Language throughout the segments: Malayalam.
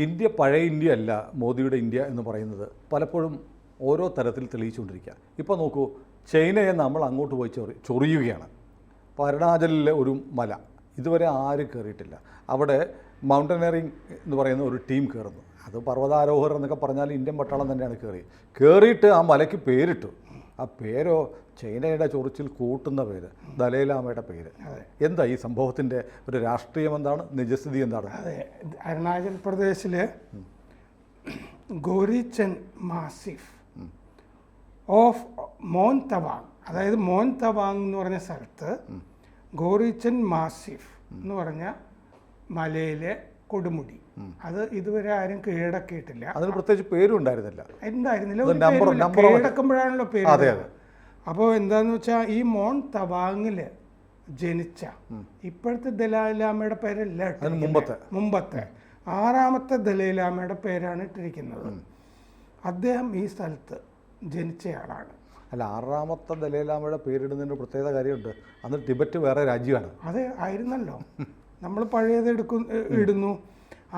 ഇന്ത്യ പഴയ ഇന്ത്യ അല്ല മോദിയുടെ ഇന്ത്യ എന്ന് പറയുന്നത് പലപ്പോഴും ഓരോ തരത്തിൽ തെളിയിച്ചുകൊണ്ടിരിക്കുക. ഇപ്പോൾ നോക്കൂ, ചൈനയെ നമ്മൾ അങ്ങോട്ട് പോയി ചൊറിയുകയാണ്. ഇപ്പോൾ അരുണാചലിലെ ഒരു മല ഇതുവരെ ആരും കയറിയിട്ടില്ല. അവിടെ മൗണ്ടനറിങ് എന്ന് പറയുന്ന ഒരു ടീം കയറുന്നു. അത് പർവ്വതാരോഹർ എന്നൊക്കെ പറഞ്ഞാൽ ഇന്ത്യൻ പട്ടാളം തന്നെയാണ് കയറിയിട്ട് ആ മലയ്ക്ക് പേരിട്ടു. ആ പേരോ ചൈനയുടെ ചൊറിച്ചിൽ കൂട്ടുന്ന പേര്, ദലൈലാമയുടെ പേര്. എന്താ ഈ സംഭവത്തിൻ്റെ ഒരു രാഷ്ട്രീയം എന്താണ്, നിജസ്ഥിതി എന്താണ്? അതെ, അരുണാചൽ പ്രദേശിൽ ഗോരിച്ചൻ മാസിഫ് ഓഫ് മോൻ തവാങ്, അതായത് മോൻ തവാങ് എന്ന് പറഞ്ഞ സ്ഥലത്ത് ഗോറിച്ചൻ മാസിഫ് എന്ന് പറഞ്ഞ മലയിലെ കൊടുമുടി, അത് ഇതുവരെ ആരും കീഴടക്കിയിട്ടില്ല. അതിന് പ്രത്യേകിച്ച് പേരും ഉണ്ടായിരുന്നില്ല. എന്തായിരുന്നില്ല, കീഴടക്കുമ്പോഴാണല്ലോ പേര്. അപ്പോൾ എന്താന്ന് വെച്ചാൽ ഈ മോൺ തവാങ്ങിൽ ജനിച്ച ഇപ്പോഴത്തെ ദലൈലാമയുടെ പേരല്ല, മുമ്പത്തെ 6ാമത്തെ ദലൈലാമയുടെ പേരാണ് ഇട്ടിരിക്കുന്നത്. അദ്ദേഹം ഈ സ്ഥലത്ത് ജനിച്ചയാളാണ്. അല്ല, 6ാമത്തെ ദലൈലാമയുടെ പേരിടുന്നതിന് പ്രത്യേകത കാര്യമുണ്ട്. അന്ന് ടിബറ്റ് വേറെ രാജ്യമാണ്. അതെ, ആയിരുന്നല്ലോ. നമ്മൾ പഴയത് ഇടുന്നു.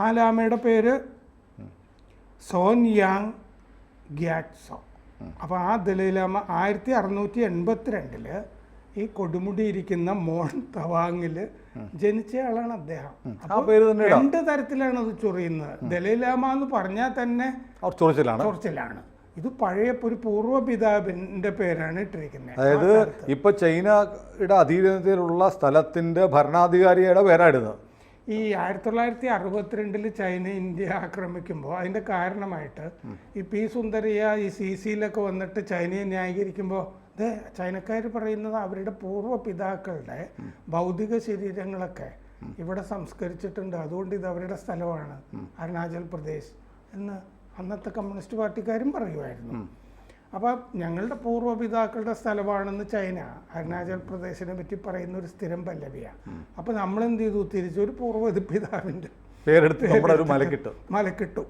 ആ ലാമയുടെ പേര് സോൻയാങ് ഗ്യാറ്റ്സോ. അപ്പോൾ ആ ദലൈലാമ 1682 ഈ കൊടുമുടി ഇരിക്കുന്ന മോൺ തവാങ്ങിൽ ജനിച്ചയാളാണ് അദ്ദേഹം. രണ്ട് തരത്തിലാണ് അത് ചൊറിയുന്നത്. ദലൈലാമ എന്ന് പറഞ്ഞാൽ തന്നെ ചൊറിച്ചിലാണ്. ഇത് പഴയ ഒരു പൂർവ്വപിതാവിൻ്റെ പേരാണ് ഇട്ടിരിക്കുന്നത്. അതായത് ഇപ്പൊ ചൈനയുടെ അധീനതയിലുള്ള സ്ഥലത്തിന്റെ ഭരണാധികാരിയുടെ പേരായിരുന്നു. ഈ 1962 ചൈന ഇന്ത്യ ആക്രമിക്കുമ്പോൾ അതിൻ്റെ കാരണമായിട്ട് ഈ പി സുന്ദരിയ ഈ CCയിലൊക്കെ വന്നിട്ട് ചൈനയെ ന്യായീകരിക്കുമ്പോൾ ഇത് ചൈനക്കാർ പറയുന്നത് അവരുടെ പൂർവ്വപിതാക്കളുടെ ഭൗതിക ശരീരങ്ങളൊക്കെ ഇവിടെ സംസ്കരിച്ചിട്ടുണ്ട്, അതുകൊണ്ട് ഇത് അവരുടെ സ്ഥലമാണ് അരുണാചൽ പ്രദേശ് എന്ന് അന്നത്തെ കമ്മ്യൂണിസ്റ്റ് പാർട്ടിക്കാരും പറയുമായിരുന്നു. അപ്പോൾ ഞങ്ങളുടെ പൂർവ്വപിതാക്കളുടെ സ്ഥലമാണെന്ന് ചൈന അരുണാചൽ പ്രദേശിനെ പറ്റി പറയുന്ന ഒരു സ്ഥിരം പല്ലവിയാണ്. അപ്പോൾ നമ്മളെന്ത് ചെയ്തു, തിരിച്ചൊരു പൂർവ്വപിതാവിൻ്റെ പേരെടുത്ത് മലക്കിട്ടു.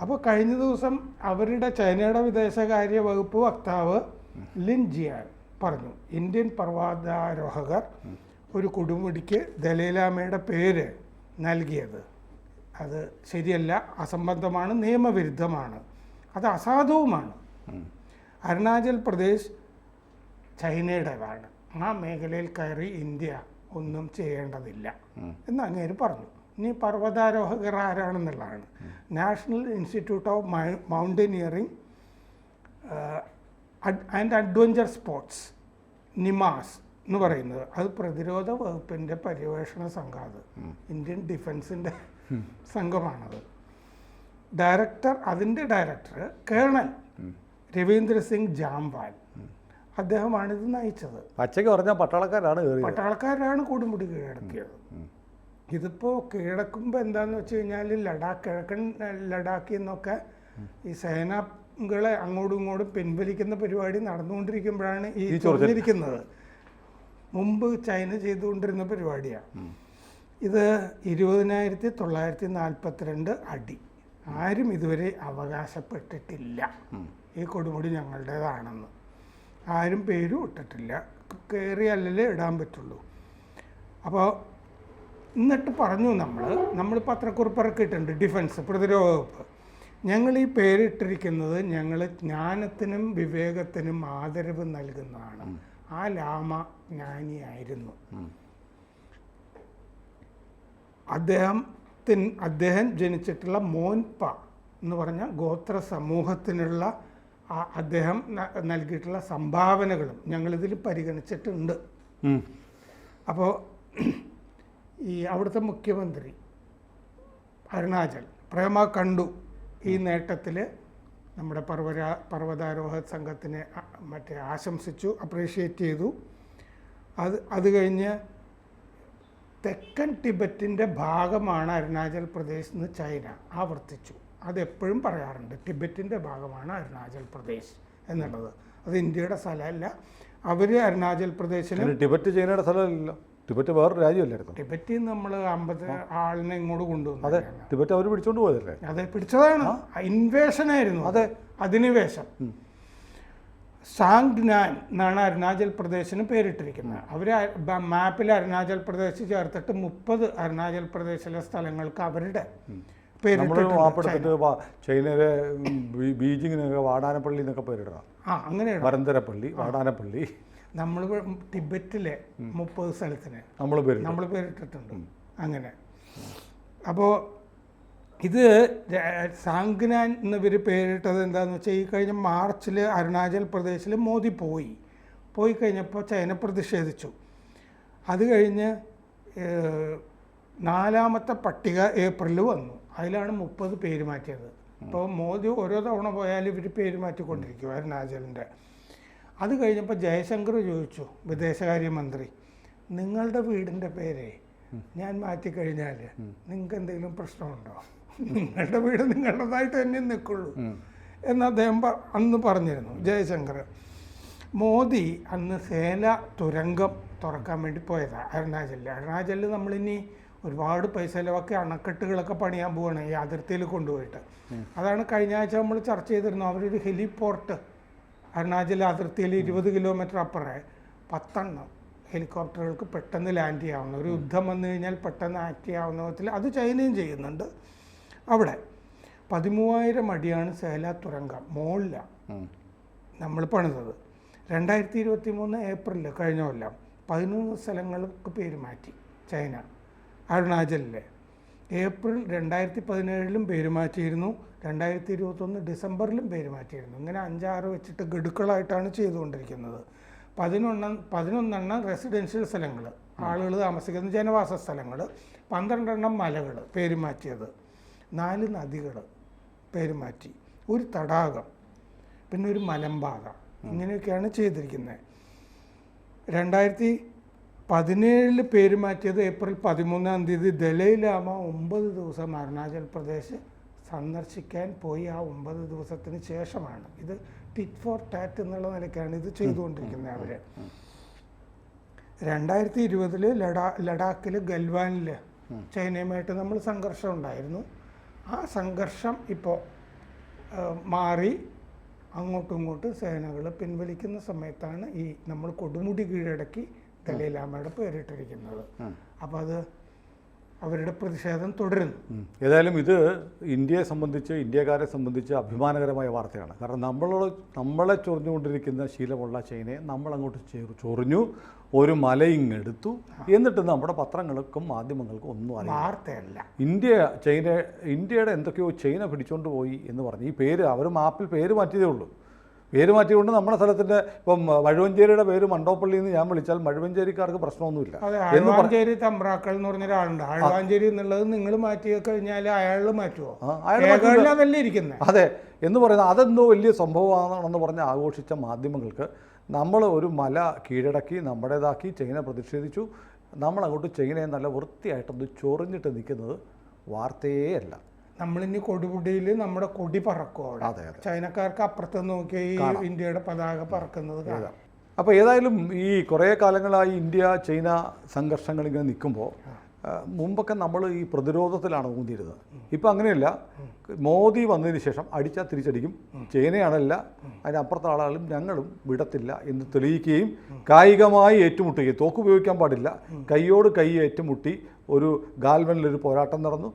അപ്പോൾ കഴിഞ്ഞ ദിവസം അവരുടെ ചൈനയുടെ വിദേശകാര്യ വകുപ്പ് വക്താവ് ലിൻ ജിയാൻ പറഞ്ഞു, ഇന്ത്യൻ പർവ്വതാരോഹകർ ഒരു കൊടുമുടിക്ക് ദലൈലാമയുടെ പേര് നൽകിയത് അത് ശരിയല്ല, അസംബന്ധമാണ്, നിയമവിരുദ്ധമാണ്, അത് അസാധുവുമാണ്. അരുണാചൽ പ്രദേശ് ചൈനയുടേതാണ്, ആ മേഖലയിൽ കയറി ഇന്ത്യ ഒന്നും ചെയ്യേണ്ടതില്ല എന്ന് അങ്ങേര് പറഞ്ഞു. ഇനി പർവ്വതാരോഹകർ ആരാണെന്നുള്ളതാണ്. National institute of mountaineering and adventure sports, NIMAS എന്ന് പറയുന്നത്, അത് പ്രതിരോധ വകുപ്പിൻ്റെ പര്യവേഷണ സംഘം, അത് ഇന്ത്യൻ ഡിഫൻസിൻ്റെ സംഘമാണത്. അതിൻ്റെ ഡയറക്ടർ കേണൽ രവീന്ദ്ര സിംഗ് ജാംവാൽ, അദ്ദേഹമാണിത് നയിച്ചത്. പച്ചയ്ക്ക് പറഞ്ഞാൽ പട്ടാളക്കാരാണ് കൊടുമുടി കീഴടക്കിയത്. ഇതിപ്പോൾ കീഴടക്കുമ്പോൾ എന്താണെന്ന് വെച്ച് കഴിഞ്ഞാൽ കിഴക്കൻ ലഡാക്കിൽ നിന്നൊക്കെ ഈ സേനകളെ അങ്ങോട്ടും ഇങ്ങോട്ടും പിൻവലിക്കുന്ന പരിപാടി നടന്നുകൊണ്ടിരിക്കുമ്പോഴാണ് ഈ ചൊറിഞ്ഞിരിക്കുന്നത്. മുമ്പ് ചൈന ചെയ്തുകൊണ്ടിരുന്ന പരിപാടിയാണ് ഇത്. 20,942 അടി. ആരും ഇതുവരെ അവകാശപ്പെട്ടിട്ടില്ല ഈ കൊടുമുടി ഞങ്ങളുടേതാണെന്ന്. ആരും പേരും ഇട്ടിട്ടില്ല, കയറിയല്ലേ ഇടാൻ പറ്റുള്ളൂ. അപ്പോൾ എന്നിട്ട് പറഞ്ഞു, നമ്മൾ പത്രക്കുറിപ്പ് ഇറക്കിയിട്ടുണ്ട്, ഡിഫൻസ് പ്രതിരോധ വകുപ്പ്, ഞങ്ങൾ ഈ പേരിട്ടിരിക്കുന്നത് ഞങ്ങൾ ജ്ഞാനത്തിനും വിവേകത്തിനും ആദരവ് നൽകുന്നതാണ്. ആ ലാമ ജ്ഞാനിയായിരുന്നു. അദ്ദേഹം ജനിച്ചിട്ടുള്ള മോൻപ എന്ന് പറഞ്ഞ ഗോത്ര സമൂഹത്തിനുള്ള അദ്ദേഹം നൽകിയിട്ടുള്ള സംഭാവനകളും ഞങ്ങളിതിൽ പരിഗണിച്ചിട്ടുണ്ട്. അപ്പോൾ ഈ അവിടുത്തെ മുഖ്യമന്ത്രി അരുണാചൽ പ്രേമ കണ്ടു ഈ നേട്ടത്തിൽ നമ്മുടെ പർവ്വതാരോഹ സംഘത്തിനെ ആശംസിച്ചു, അപ്രീഷിയേറ്റ് ചെയ്തു. അത് കഴിഞ്ഞ് തെക്കൻ ടിബറ്റിൻ്റെ ഭാഗമാണ് അരുണാചൽ പ്രദേശ് എന്ന് ചൈന ആവർത്തിച്ചു. അതെപ്പോഴും പറയാറുണ്ട്, ടിബറ്റിൻ്റെ ഭാഗമാണ് അരുണാചൽ പ്രദേശ് എന്നുള്ളത്. അത് ഇന്ത്യയുടെ സ്ഥലമല്ല. അവർ അരുണാചൽ പ്രദേശിൽ ടിബറ്റ് ചൈനയുടെ സ്ഥലമല്ലല്ലോ, ടിബറ്റ് വേറൊരു രാജ്യമല്ലായിരുന്നു. ടിബറ്റിൽ നിന്ന് നമ്മൾ 50 ആളിനെ ഇങ്ങോട്ട് കൊണ്ടുവന്നു. അതെ, ടിബറ്റ് അവർ പിടിച്ചോണ്ട് പോയതല്ലേ? അതെ, പിടിച്ചതാണ്. ഇൻവേഷൻ ആയിരുന്നു. അതെ, അധിനിവേശം. സാങ്ഗ്നാൻ എന്നാണ് അരുണാചൽ പ്രദേശിന് പേരിട്ടിരിക്കുന്നത്. അവർ മാപ്പിൽ അരുണാചൽ പ്രദേശ് ചേർത്തിട്ട് 30 അരുണാചൽ പ്രദേശിലെ സ്ഥലങ്ങൾക്ക് അവരുടെ നമ്മളൊരു മാപ്പെടുത്തിട്ട് ചൈനയിലെ ബീജിങ്ങിനൊക്കെ വാടാനപ്പള്ളി എന്നൊക്കെ പേരിടണം. അങ്ങനെയാണ്. വരന്തരപ്പള്ളി, വാടാനപ്പള്ളി. നമ്മൾ ടിബറ്റിലെ 30 സ്ഥലത്തിന് നമ്മൾ പേരിട്ടിട്ടുണ്ട് അങ്ങനെ. അപ്പോൾ ഇത് സാങ്ഗ്നാൻ എന്നിവർ പേരിട്ടത് എന്താണെന്ന് വെച്ചാൽ ഈ കഴിഞ്ഞ മാർച്ചിൽ അരുണാചൽ പ്രദേശിൽ മോദി പോയി കഴിഞ്ഞപ്പോൾ ചൈന പ്രതിഷേധിച്ചു. അത് കഴിഞ്ഞ് 4ാമത്തെ പട്ടിക ഏപ്രിലിൽ വന്നു. അതിലാണ് 30 പേര് മാറ്റിയത്. ഇപ്പോൾ മോദി ഓരോ തവണ പോയാലും ഇവർ പേര് മാറ്റിക്കൊണ്ടിരിക്കും അരുണാചലിൻ്റെ. അത് കഴിഞ്ഞപ്പോൾ ജയശങ്കർ ചോദിച്ചു, വിദേശകാര്യമന്ത്രി, നിങ്ങളുടെ വീടിൻ്റെ പേര് ഞാൻ മാറ്റിക്കഴിഞ്ഞാൽ നിങ്ങൾക്ക് എന്തെങ്കിലും പ്രശ്നമുണ്ടോ? നിങ്ങളുടെ വീട് നിങ്ങളുടേതായിട്ട് തന്നെ നിൽക്കുള്ളൂ എന്ന് അദ്ദേഹം അന്ന് പറഞ്ഞിരുന്നു, ജയശങ്കർ. മോദി അന്ന് സേല തുരങ്കം തുറക്കാൻ വേണ്ടി പോയതാണ് അരുണാചലിൽ നമ്മളിനി ഒരുപാട് പൈസ ചിലവൊക്കെ അണക്കെട്ടുകളൊക്കെ പണിയാൻ പോവുകയാണ് ഈ അതിർത്തിയിൽ കൊണ്ടുപോയിട്ട്. അതാണ് കഴിഞ്ഞ ആഴ്ച നമ്മൾ ചർച്ച ചെയ്തിരുന്നു. അവരൊരു ഹെലിപോർട്ട് അരുണാചൽ അതിർത്തിയിൽ 20 കിലോമീറ്റർ അപ്പുറം 10 ഹെലികോപ്റ്ററുകൾക്ക് പെട്ടെന്ന് ലാൻഡ് ചെയ്യാവുന്ന, ഒരു യുദ്ധം വന്നു കഴിഞ്ഞാൽ പെട്ടെന്ന് ആക്ട് ചെയ്യാവുന്ന വിധത്തിൽ അത് ചൈനയും ചെയ്യുന്നുണ്ട്. അവിടെ 13,000 അടിയാണ് സേല തുരങ്കം മുകളിലാണ് നമ്മൾ പണിതത്. 2023 ഏപ്രിലിൽ കഴിഞ്ഞ കൊല്ലം 11 സ്ഥലങ്ങൾക്ക് പേര് മാറ്റി ചൈന അരുണാചലിലെ. ഏപ്രിൽ 2017 പേര് മാറ്റിയിരുന്നു, 2021 ഡിസംബറിലും പേര് മാറ്റിയിരുന്നു. ഇങ്ങനെ 5-6 വെച്ചിട്ട് ഗഡുക്കളായിട്ടാണ് ചെയ്തുകൊണ്ടിരിക്കുന്നത്. 11 റെസിഡൻഷ്യൽ സ്ഥലങ്ങൾ, ആളുകൾ താമസിക്കുന്ന ജനവാസ സ്ഥലങ്ങൾ, 12 മലകൾ പേര് മാറ്റിയത്, 4 നദികൾ പേര് മാറ്റി, ഒരു തടാകം, പിന്നെ ഒരു മലമ്പാത, ഇങ്ങനെയൊക്കെയാണ് ചെയ്തിരിക്കുന്നത്. 2017 പേര് മാറ്റിയത് ഏപ്രിൽ 13-ാം തീയതി ദലൈലാമ 9 ദിവസം അരുണാചൽ പ്രദേശ് സന്ദർശിക്കാൻ പോയി. ആ 9 ദിവസത്തിന് ശേഷമാണ് ഇത് ടിറ്റ് ഫോർ ടാറ്റ് എന്നുള്ള നിലയ്ക്കാണ് ഇത് ചെയ്തുകൊണ്ടിരിക്കുന്നത് അവർ. 2020 ലഡാക്കിൽ ഗൽവാനിൽ ചൈനയുമായിട്ട് നമ്മൾ സംഘർഷം ഉണ്ടായിരുന്നു. ആ സംഘർഷം ഇപ്പോൾ മാറി അങ്ങോട്ടും ഇങ്ങോട്ടും സേനകൾ പിൻവലിക്കുന്ന സമയത്താണ് ഈ നമ്മൾ കൊടുമുടി കീഴടക്കി ദലൈലാമയുടെ പേരിട്ടിരിക്കുന്നത്. അപ്പോൾ അത് അവരുടെ പ്രതിഷേധം തുടരുന്നു. ഏതായാലും ഇത് ഇന്ത്യയെ സംബന്ധിച്ച്, ഇന്ത്യക്കാരെ സംബന്ധിച്ച് അഭിമാനകരമായ വാർത്തയാണ്. കാരണം നമ്മളെ ചൊറിഞ്ഞുകൊണ്ടിരിക്കുന്ന ശീലമുള്ള ചൈനയെ നമ്മളങ്ങോട്ട് ചൊറിഞ്ഞു, ഒരു മലയിങ്ങെടുത്തു, എന്നിട്ട് നമ്മുടെ പത്രങ്ങൾക്കും മാധ്യമങ്ങൾക്കും ഒന്നും അറിയില്ല. വാർത്തയല്ല. ഇന്ത്യയുടെ എന്തൊക്കെയോ ചൈന പിടിച്ചോണ്ട് പോയി എന്ന് പറഞ്ഞു. ഈ പേര് അവർ മാപ്പിൽ പേര് മാറ്റിയതേ ഉള്ളൂ. പേര് മാറ്റിക്കൊണ്ട് നമ്മുടെ സ്ഥലത്തിൻ്റെ ഇപ്പം മഴുവഞ്ചേരിയുടെ പേര് മണ്ടോപ്പള്ളി എന്ന് ഞാൻ വിളിച്ചാൽ മഴുവഞ്ചേരിക്കാർക്ക് പ്രശ്നമൊന്നുമില്ല. ആഴ്വാഞ്ചേരി തമ്പ്രാക്കൾ എന്ന് പറഞ്ഞ ഒരാളുണ്ട്. ആഴ്വാഞ്ചേരി എന്നുള്ളത് നിങ്ങൾ മാറ്റി കഴിഞ്ഞാൽ അയാൾ മാറ്റുമോ? അതല്ലേ ഇരിക്കുന്നത്. അതെ എന്ന് പറയുന്നത് അതെന്തോ വലിയ സംഭവമാണെന്ന് പറഞ്ഞ് ആഘോഷിച്ച മാധ്യമങ്ങൾക്ക് നമ്മൾ ഒരു മല കീഴടക്കി നമ്മുടേതാക്കി ചൈന പ്രതിഷേധിച്ചു. നമ്മളങ്ങോട്ട് ചൈനയെ നല്ല വൃത്തിയായിട്ടൊന്ന് ചൊറിഞ്ഞിട്ട് നിൽക്കുന്നത് വാർത്തയേ അല്ല. നമ്മളിനി കൊടുമുടിയിൽ നമ്മുടെ കൊടി പറക്കും അവിടെ. ചൈനക്കാർക്ക് അപ്പുറത്ത് നോക്കി ഈ ഇന്ത്യയുടെ പതാക പറക്കുന്നത് കാണാം. അപ്പോൾ ഏതായാലും ഈ കുറേ കാലങ്ങളായി ഇന്ത്യ ചൈന സംഘർഷങ്ങൾ ഇങ്ങനെ നിൽക്കുമ്പോൾ മുമ്പൊക്കെ നമ്മൾ ഈ പ്രതിരോധത്തിലാണ് ഊന്നിയിരുന്നത്. ഇപ്പം അങ്ങനെയല്ല. മോദി വന്നതിന് ശേഷം അടിച്ചാൽ തിരിച്ചടിക്കും, ചൈനയാണല്ല അതിനപ്പുറത്തെ ആളുകളും ഞങ്ങളും വിടത്തില്ല എന്ന് തെളിയിക്കുകയും കായികമായി ഏറ്റുമുട്ടുകയും, തോക്ക് ഉപയോഗിക്കാൻ പാടില്ല, കൈയോട് കൈ ഏറ്റുമുട്ടി ഒരു ഗാൽവനിലൊരു പോരാട്ടം നടന്നു.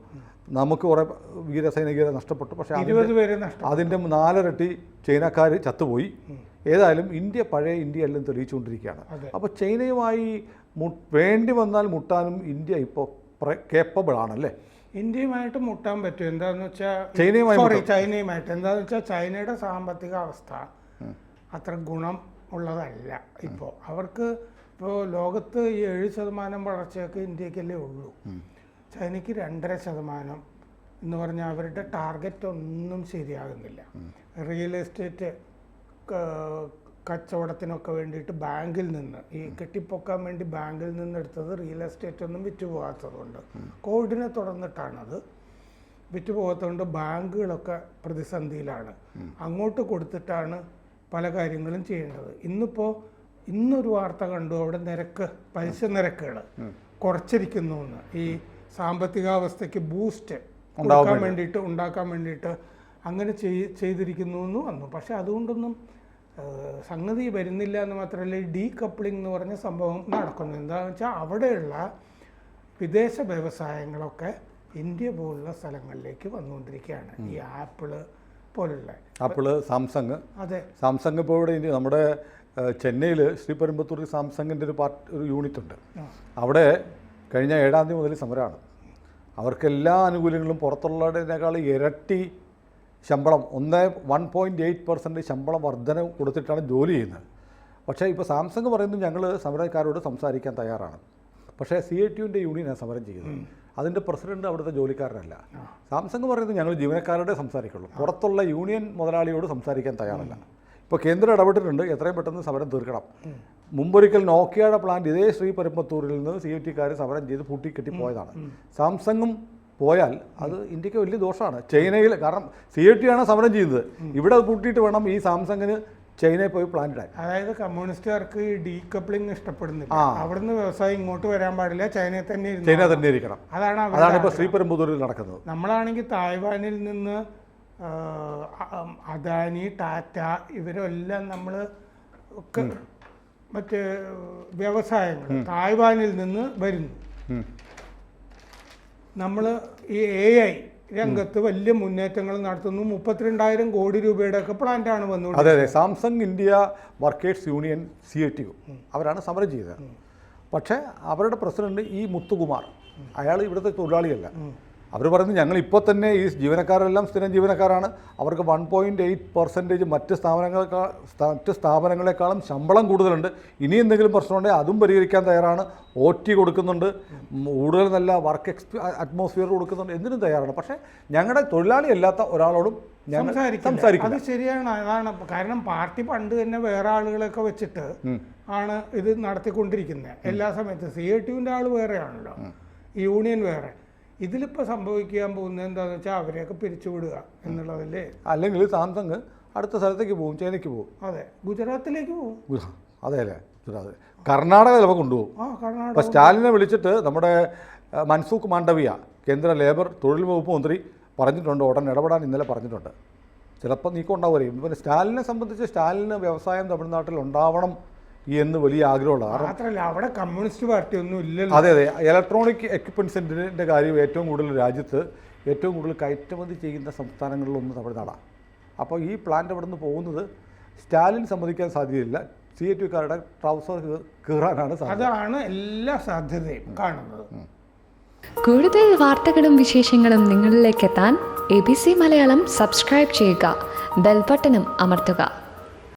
നമുക്ക് കുറേ വീരസൈനികരെ നഷ്ടപ്പെട്ടു. പക്ഷേ 20 പേരെ അതിൻ്റെ 4 ഇരട്ടി ചൈനക്കാർ ചത്തുപോയി. ഏതായാലും ഇന്ത്യ പഴയ ഇന്ത്യ എല്ലാം തെളിയിച്ചുകൊണ്ടിരിക്കുകയാണ്. അപ്പോൾ ചൈനയുമായി വേണ്ടി വന്നാൽ മുട്ടാനും ഇന്ത്യ ഇപ്പോൾ കേപ്പബിൾ ആണല്ലേ? ഇന്ത്യയുമായിട്ട് മുട്ടാൻ പറ്റും. എന്താണെന്ന് വെച്ചാൽ ചൈനയുമായിട്ട് എന്താണെന്ന് വെച്ചാൽ ചൈനയുടെ സാമ്പത്തിക അവസ്ഥ അത്ര ഗുണം ഉള്ളതല്ല. ഇപ്പോൾ അവർക്ക് ഇപ്പോൾ ലോകത്ത് ഈ 7% വളർച്ചയൊക്കെ ഇന്ത്യക്കല്ലേ ഉള്ളൂ. ചൈനയ്ക്ക് 2.5% എന്ന് പറഞ്ഞാൽ അവരുടെ ടാർഗറ്റ് ഒന്നും ശരിയാകുന്നില്ല. റിയൽ എസ്റ്റേറ്റ് കച്ചവടത്തിനൊക്കെ വേണ്ടിയിട്ട് ബാങ്കിൽ നിന്ന് ഈ കെട്ടിപ്പൊക്കാൻ വേണ്ടി ബാങ്കിൽ നിന്ന് എടുത്തത് റിയൽ എസ്റ്റേറ്റ് ഒന്നും വിറ്റുപോകാത്തതുകൊണ്ട്, കോവിഡിനെ തുടർന്നിട്ടാണത് വിറ്റുപോകാത്തതുകൊണ്ട് ബാങ്കുകളൊക്കെ പ്രതിസന്ധിയിലാണ്. അങ്ങോട്ട് കൊടുത്തിട്ടാണ് പല കാര്യങ്ങളും ചെയ്യേണ്ടത്. ഇന്നൊരു വാർത്ത കണ്ടു, അവിടെ പലിശ നിരക്കുകൾ കുറച്ചിരിക്കുന്നു എന്ന്. ഈ സാമ്പത്തികാവസ്ഥയ്ക്ക് ബൂസ്റ്റ് ഉണ്ടാക്കാൻ വേണ്ടിയിട്ട് അങ്ങനെ ചെയ്തിരിക്കുന്നു എന്ന് വന്നു. പക്ഷെ അതുകൊണ്ടൊന്നും സംഗതി വരുന്നില്ല എന്ന് മാത്രമല്ല, ഈ ഡീകപ്ലിംഗ് എന്ന് പറഞ്ഞ സംഭവം നടക്കുന്നു. എന്താണെന്ന് വെച്ചാൽ അവിടെയുള്ള വിദേശ വ്യവസായങ്ങളൊക്കെ ഇന്ത്യ പോലുള്ള സ്ഥലങ്ങളിലേക്ക് വന്നുകൊണ്ടിരിക്കുകയാണ്. ഈ ആപ്പിള് പോലുള്ള ആപ്പിള്, സാംസങ്. അതെ, സാംസങ് ഇപ്പോൾ ഇവിടെ നമ്മുടെ ചെന്നൈയിൽ ശ്രീപെരുമ്പത്തൂരിൽ സാംസങ്ങിൻ്റെ ഒരു യൂണിറ്റ് ഉണ്ട്. അവിടെ കഴിഞ്ഞ 7-ാം തീയതി മുതൽ സമരമാണ്. അവർക്കെല്ലാ ആനുകൂല്യങ്ങളും പുറത്തുള്ളതിനേക്കാൾ ഇരട്ടി ശമ്പളം, 1.8% ശമ്പളം വർധന കൊടുത്തിട്ടാണ് ജോലി ചെയ്യുന്നത്. പക്ഷേ ഇപ്പോൾ സാംസങ് പറയുന്നത് ഞങ്ങൾ സമരക്കാരോട് സംസാരിക്കാൻ തയ്യാറാണ്. പക്ഷേ CITUവിൻ്റെ യൂണിയനാണ് സമരം ചെയ്യുന്നത്. അതിൻ്റെ പ്രസിഡന്റ് അവിടുത്തെ ജോലിക്കാരനല്ല. സാംസങ് പറയുന്നത് ഞങ്ങൾ ജീവനക്കാരോടെ സംസാരിക്കുള്ളൂ, പുറത്തുള്ള യൂണിയൻ മുതലാളിയോട് സംസാരിക്കാൻ തയ്യാറല്ല. ഇപ്പോൾ കേന്ദ്രം ഇടപെട്ടിട്ടുണ്ട്, എത്രയും പെട്ടെന്ന് സമരം തീർക്കണം. മുമ്പൊരിക്കൽ നോക്കിയയുടെ പ്ലാന്റ് ഇതേ ശ്രീപെരുമ്പത്തൂരിൽ നിന്ന് CITക്കാർ സമരം ചെയ്ത് പൂട്ടിക്കെട്ടി പോയതാണ്. സാംസങ്ങും പോയാൽ അത് ഇന്ത്യക്ക് വലിയ ദോഷമാണ്. ചൈനയിൽ, കാരണം CIT ആണ് സമരം ചെയ്യുന്നത്, ഇവിടെ അത് പൂട്ടിയിട്ട് വേണം ഈ സാംസങ്ങിന് ചൈനയിൽ പോയി പ്ലാന്റ് ഇടാൻ. അതായത് കമ്മ്യൂണിസ്റ്റുകാർക്ക് ഈ ഡീകപ്ലിംഗ് ഇഷ്ടപ്പെടുന്നില്ല. അവിടുന്ന് വ്യവസായം ഇങ്ങോട്ട് വരാൻ പാടില്ല, ചൈന തന്നെ ഇരിക്കണം. അതാണ് ഇപ്പോൾ ശ്രീപെരുമ്പത്തൂരിൽ നടക്കുന്നത്. നമ്മളാണെങ്കിൽ തായ്വാനിൽ നിന്ന് അദാനി, ടാറ്റ ഇവരെല്ലാം നമ്മൾ ഒക്കെ മറ്റ് വ്യവസായങ്ങൾ തായ്വാനിൽ നിന്ന് വരുന്നു. നമ്മൾ ഈ AI രംഗത്ത് വലിയ മുന്നേറ്റങ്ങൾ നടത്തുന്നു. 32,000 കോടി രൂപയുടെ ഒക്കെ പ്ലാന്റാണ് വന്നത്. അതെ, Samsung India workers union CITU അവരാണ് സമരം ചെയ്തത്. പക്ഷേ അവരുടെ പ്രസിഡന്റ് ഈ മുത്തുകുമാർ, അയാൾ ഇവിടുത്തെ തൊഴിലാളിയല്ല. അവർ പറയുന്നത് ഞങ്ങൾ ഇപ്പോൾ തന്നെ ഈ ജീവനക്കാരെല്ലാം സ്ഥിരം ജീവനക്കാരാണ്, അവർക്ക് 1.8% മറ്റ് സ്ഥാപനങ്ങളെക്കാളും ശമ്പളം കൂടുതലുണ്ട്, ഇനി എന്തെങ്കിലും പ്രശ്നമുണ്ടെങ്കിൽ അതും പരിഹരിക്കാൻ തയ്യാറാണ്, OT കൊടുക്കുന്നുണ്ട്, കൂടുതൽ നല്ല വർക്ക് അറ്റ്മോസ്ഫിയർ കൊടുക്കുന്നുണ്ട്, എന്തിനും തയ്യാറാണ്. പക്ഷേ ഞങ്ങളുടെ തൊഴിലാളി അല്ലാത്ത ഒരാളോടും സംസാരിക്കും. അത് ശരിയാണ്. അതാണ് കാരണം പാർട്ടി പണ്ട് തന്നെ വേറെ ആളുകളൊക്കെ വെച്ചിട്ട് ആണ് ഇത് നടത്തിക്കൊണ്ടിരിക്കുന്നത് എല്ലാ സമയത്തും. CITUവിൻ്റെ ആൾ വേറെയാണല്ലോ, യൂണിയൻ വേറെ. ഇതിലിപ്പോൾ സംഭവിക്കാൻ പോകുന്നത് എന്താണെന്ന് വെച്ചാൽ അവരെയൊക്കെ പിരിച്ചുവിടുക എന്നുള്ളതല്ലേ. അല്ലെങ്കിൽ സാംസങ് അടുത്ത സ്ഥലത്തേക്ക് പോകും, ചൈനയ്ക്ക് പോകും. അതെ, ഗുജറാത്തിലേക്ക് പോകും. അതെ അല്ലേ, ഗുജറാത്ത്, കർണാടക ചിലപ്പോൾ കൊണ്ടുപോകും. ഇപ്പോൾ സ്റ്റാലിനെ വിളിച്ചിട്ട് നമ്മുടെ മൻസുഖ് മാണ്ഡവ്യ, കേന്ദ്ര ലേബർ തൊഴിൽ വകുപ്പ് മന്ത്രി പറഞ്ഞിട്ടുണ്ട്, ഉടൻ ഇടപെടാൻ ഇന്നലെ പറഞ്ഞിട്ടുണ്ട്. ചിലപ്പോൾ നീക്കം ഉണ്ടാവുകയും. പിന്നെ സ്റ്റാലിനെ സംബന്ധിച്ച് സ്റ്റാലിന് വ്യവസായം തമിഴ്നാട്ടിൽ ഉണ്ടാവണം എന്ന് വലിയ ആഗ്രഹമുള്ള, മാത്രമല്ല അവിടെ കമ്മ്യൂണിസ്റ്റ് പാർട്ടി ഒന്നും ഇല്ലല്ലോ. അതെ, ഇലക്ട്രോണിക് എക്യുപ്മെൻസിൻ്റെ കാര്യം ഏറ്റവും കൂടുതൽ രാജ്യത്ത് ഏറ്റവും കൂടുതൽ കയറ്റുമതി ചെയ്യുന്ന സംസ്ഥാനങ്ങളിലൊന്ന് തമിഴ്നാടാണ്. അപ്പോൾ ഈ പ്ലാന്റ് അവിടെ നിന്ന് പോകുന്നത് സ്റ്റാലിൻ സമ്മതിക്കാൻ സാധ്യതയില്ല. CITുകാരുടെ ട്രൗസർ കീറാനാണ് സാധ്യത. അതാണ് എല്ലാ സാധ്യതയും കാണുന്നത്. കൂടുതൽ വാർത്തകളും വിശേഷങ്ങളും നിങ്ങളിലേക്ക് എത്താൻ ABC മലയാളം സബ്സ്ക്രൈബ് ചെയ്യുക, ബെൽ ബട്ടണും അമർത്തുക.